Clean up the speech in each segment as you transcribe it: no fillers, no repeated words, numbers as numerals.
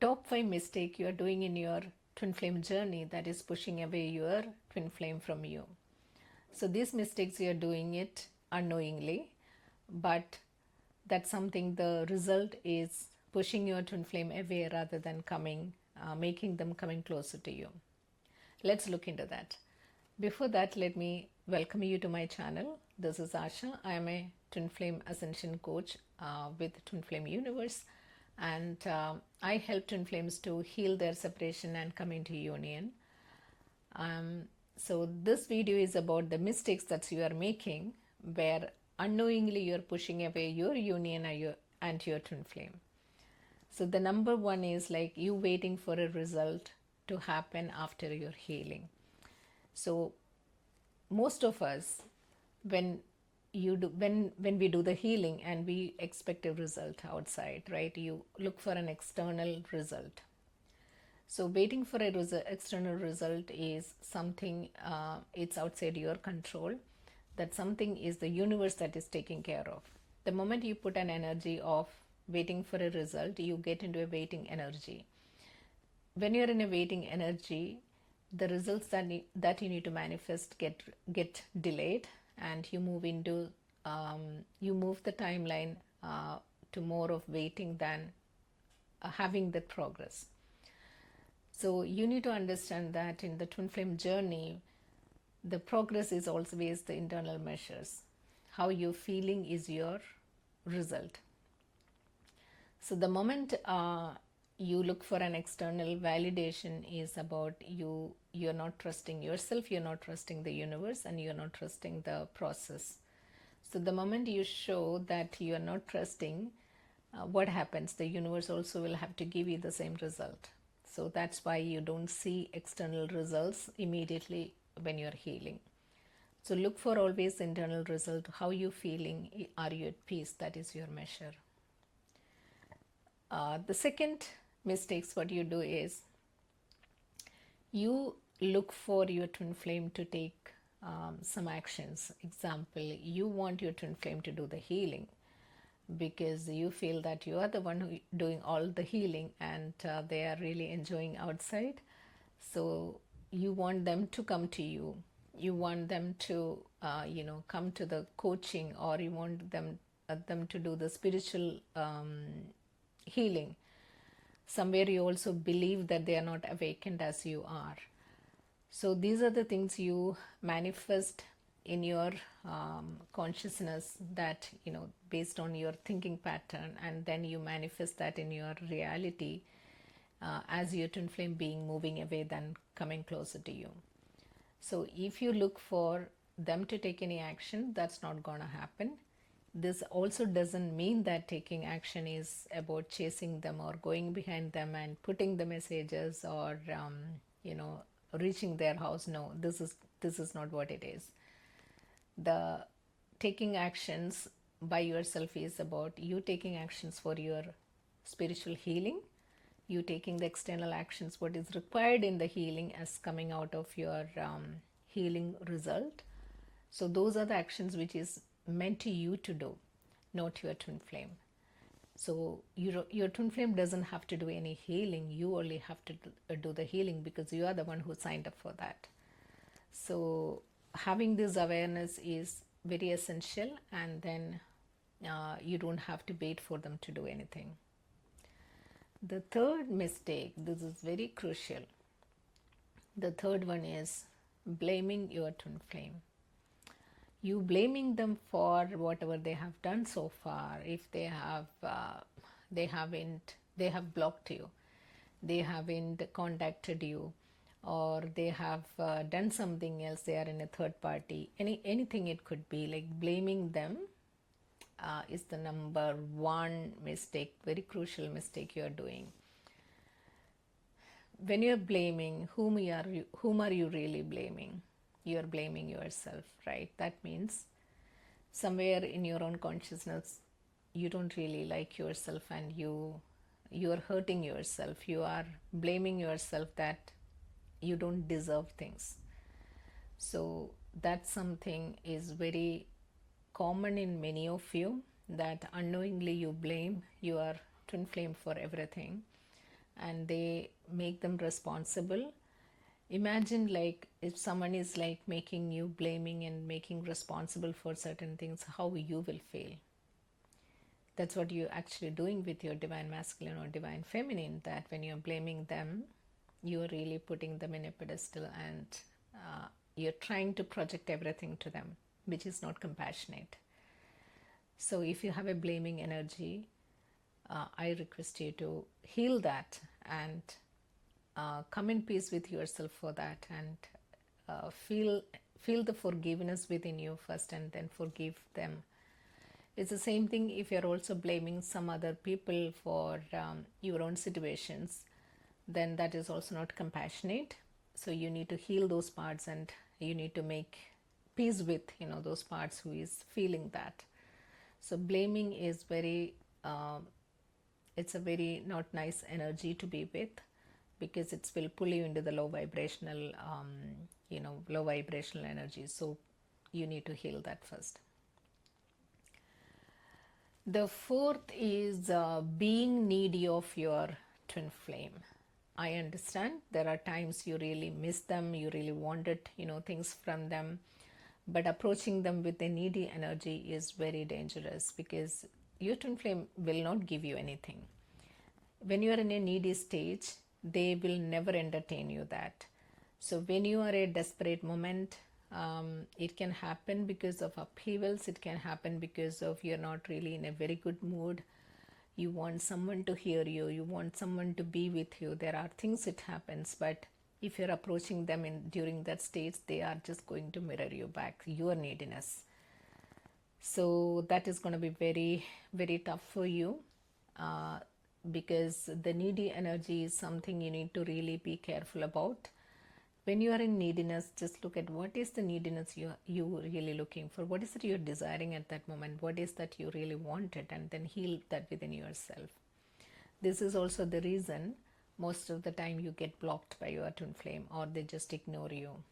top 5 mistake you are doing in your twin flame journey that is pushing away your twin flame from you. So these mistakes you are doing it unknowingly, but that's something the result is pushing your twin flame away rather than making them coming closer to you. Let's look into that. Before that, let me welcome you to my channel. This is Asha. I am a Twin Flame Ascension Coach with Twin Flame Universe, and I help Twin Flames to heal their separation and come into union. So this video is about the mistakes that you are making where unknowingly you are pushing away your union and your twin flame. So the number one is like you waiting for a result to happen after your healing. So most of us, when we do the healing and we expect a result outside, right? You look for an external result. So waiting for a external result is something, it's outside your control. That something is the universe that is taking care of. The moment you put an energy of waiting for a result, you get into a waiting energy. When you're in a waiting energy, the results that you need to manifest get delayed, and you move into you move the timeline to more of waiting than having the progress. So you need to understand that in the twin flame journey, the progress is always the internal measures. How you're feeling is your result. So the moment you look for an external validation is about you're not trusting yourself, you're not trusting the universe, and you're not trusting the process. So the moment you show that you are not trusting, what happens? The universe also will have to give you the same result. So that's why you don't see external results immediately when you're healing. So look for always internal result. How you feeling? Are you at peace? That is your measure. The second mistakes what you do is you look for your twin flame to take some actions. Example, you want your twin flame to do the healing because you feel that you are the one who doing all the healing, and they are really enjoying outside. So you want them to come to you. You want them to come to the coaching, or you want them to do the spiritual healing. Somewhere you also believe that they are not awakened as you are. So these are the things you manifest in your consciousness, that based on your thinking pattern, and then you manifest that in your reality as your twin flame being moving away than coming closer to you. So if you look for them to take any action, that's not gonna happen. This also doesn't mean that taking action is about chasing them or going behind them and putting the messages or reaching their house. No, this is not what it is. The taking actions by yourself is about you taking actions for your spiritual healing, you taking the external actions what is required in the healing as coming out of your healing result. So those are the actions which is meant to you to do, not your twin flame. So your twin flame doesn't have to do any healing. You only have to do the healing because you are the one who signed up for that. So having this awareness is very essential, and then you don't have to wait for them to do anything. The third mistake, this is very crucial. The third one is blaming your twin flame. You blaming them for whatever they have done so far. If they have blocked you, they haven't contacted you, or they have done something else, they are in a third party, anything it could be, like blaming them is the number one mistake, very crucial mistake you are doing. When you are blaming, whom are you really blaming? You are blaming yourself, right? That means somewhere in your own consciousness you don't really like yourself, and you are hurting yourself. You are blaming yourself that you don't deserve things. So that's something is very common in many of you, that unknowingly you blame your twin flame for everything, and they make them responsible. Imagine like if someone is like making you blaming and making responsible for certain things, how you will feel. That's what you're actually doing with your divine masculine or divine feminine, that when you're blaming them, you're really putting them in a pedestal, and you're trying to project everything to them, which is not compassionate. So if you have a blaming energy, I request you to heal that and come in peace with yourself for that, and feel the forgiveness within you first, and then forgive them. It's the same thing if you're also blaming some other people for your own situations, then that is also not compassionate. So you need to heal those parts, and you need to make peace with those parts who is feeling that. So blaming is it's a very not nice energy to be with, because it will pull you into the low vibrational energy. So you need to heal that first. The fourth is being needy of your twin flame. I understand there are times you really miss them, you really wanted things from them, but approaching them with a needy energy is very dangerous, because your twin flame will not give you anything. When you are in a needy stage, they will never entertain you that. So when you are at a desperate moment, it can happen because of upheavals, it can happen because of you're not really in a very good mood, you want someone to hear you, you want someone to be with you, there are things it happens, but if you're approaching them during that stage, they are just going to mirror you back your neediness. So that is going to be very, very tough for you, because the needy energy is something you need to really be careful about. When you are in neediness, just look at what is the neediness you really looking for, what is it you're desiring at that moment, what is that you really wanted, and then heal that within yourself. This is also the reason most of the time you get blocked by your twin flame, or they just ignore you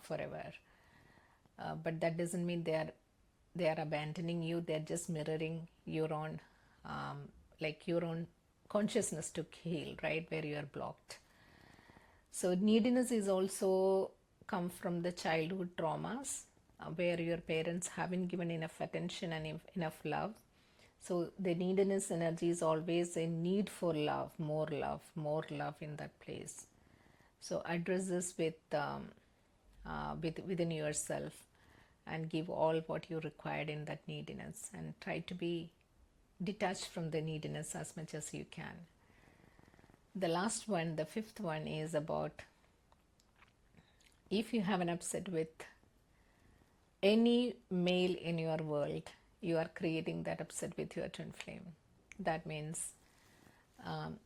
forever. But that doesn't mean they are abandoning you, they're just mirroring your own your own consciousness to heal, right, where you are blocked. So neediness is also come from the childhood traumas, where your parents haven't given enough attention and enough love. So the neediness energy is always a need for love, more love in that place. So address this within yourself, and give all what you required in that neediness, and try to be detached from the neediness as much as you can. The last one, the fifth one, is about if you have an upset with any male in your world, you are creating that upset with your twin flame. That means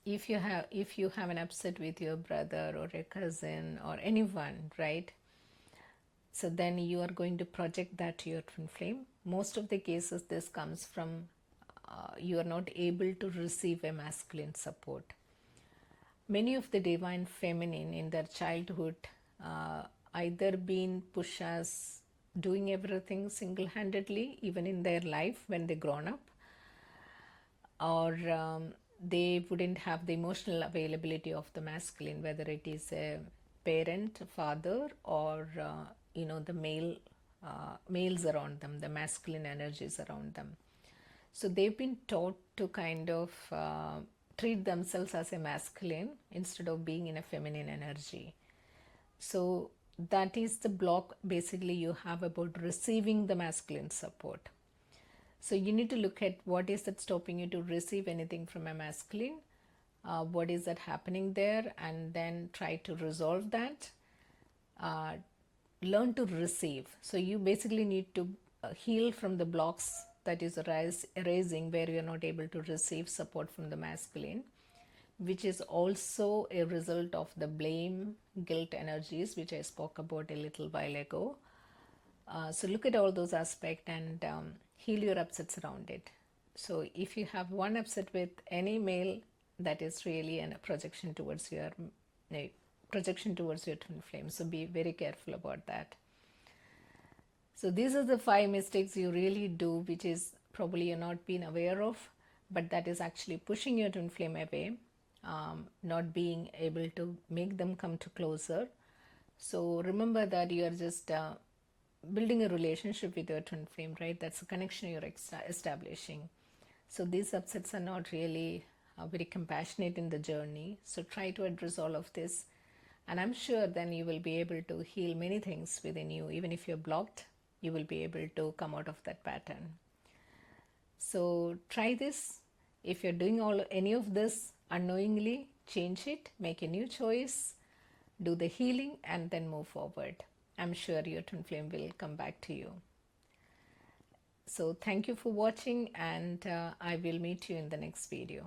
if you have an upset with your brother or a cousin or anyone, right? So then you are going to project that to your twin flame. Most of the cases this comes from you are not able to receive a masculine support. Many of the divine feminine in their childhood either been pushed as doing everything single-handedly, even in their life when they grown up, or they wouldn't have the emotional availability of the masculine, whether it is a parent, father, or the males around them, the masculine energies around them. So they've been taught to kind of treat themselves as a masculine instead of being in a feminine energy. So that is the block basically you have about receiving the masculine support. So you need to look at what is that stopping you to receive anything from a masculine, what is that happening there, and then try to resolve that. Learn to receive. So you basically need to heal from the blocks that is arising where you are not able to receive support from the masculine, which is also a result of the blame, guilt energies, which I spoke about a little while ago. So look at all those aspects and heal your upsets around it. So if you have one upset with any male, that is really a projection towards your twin flame. So be very careful about that. So these are the 5 mistakes you really do, which is probably you're not being aware of, but that is actually pushing your twin flame away. not being able to make them come to closer. So remember that you are just building a relationship with your twin flame, right? That's a connection you're establishing. So these upsets are not really very compassionate in the journey. So try to address all of this. And I'm sure then you will be able to heal many things within you. Even if you're blocked, you will be able to come out of that pattern. So try this. If you're doing any of this unknowingly, change it, make a new choice, do the healing, and then move forward. I'm sure your twin flame will come back to you. So thank you for watching, and I will meet you in the next video.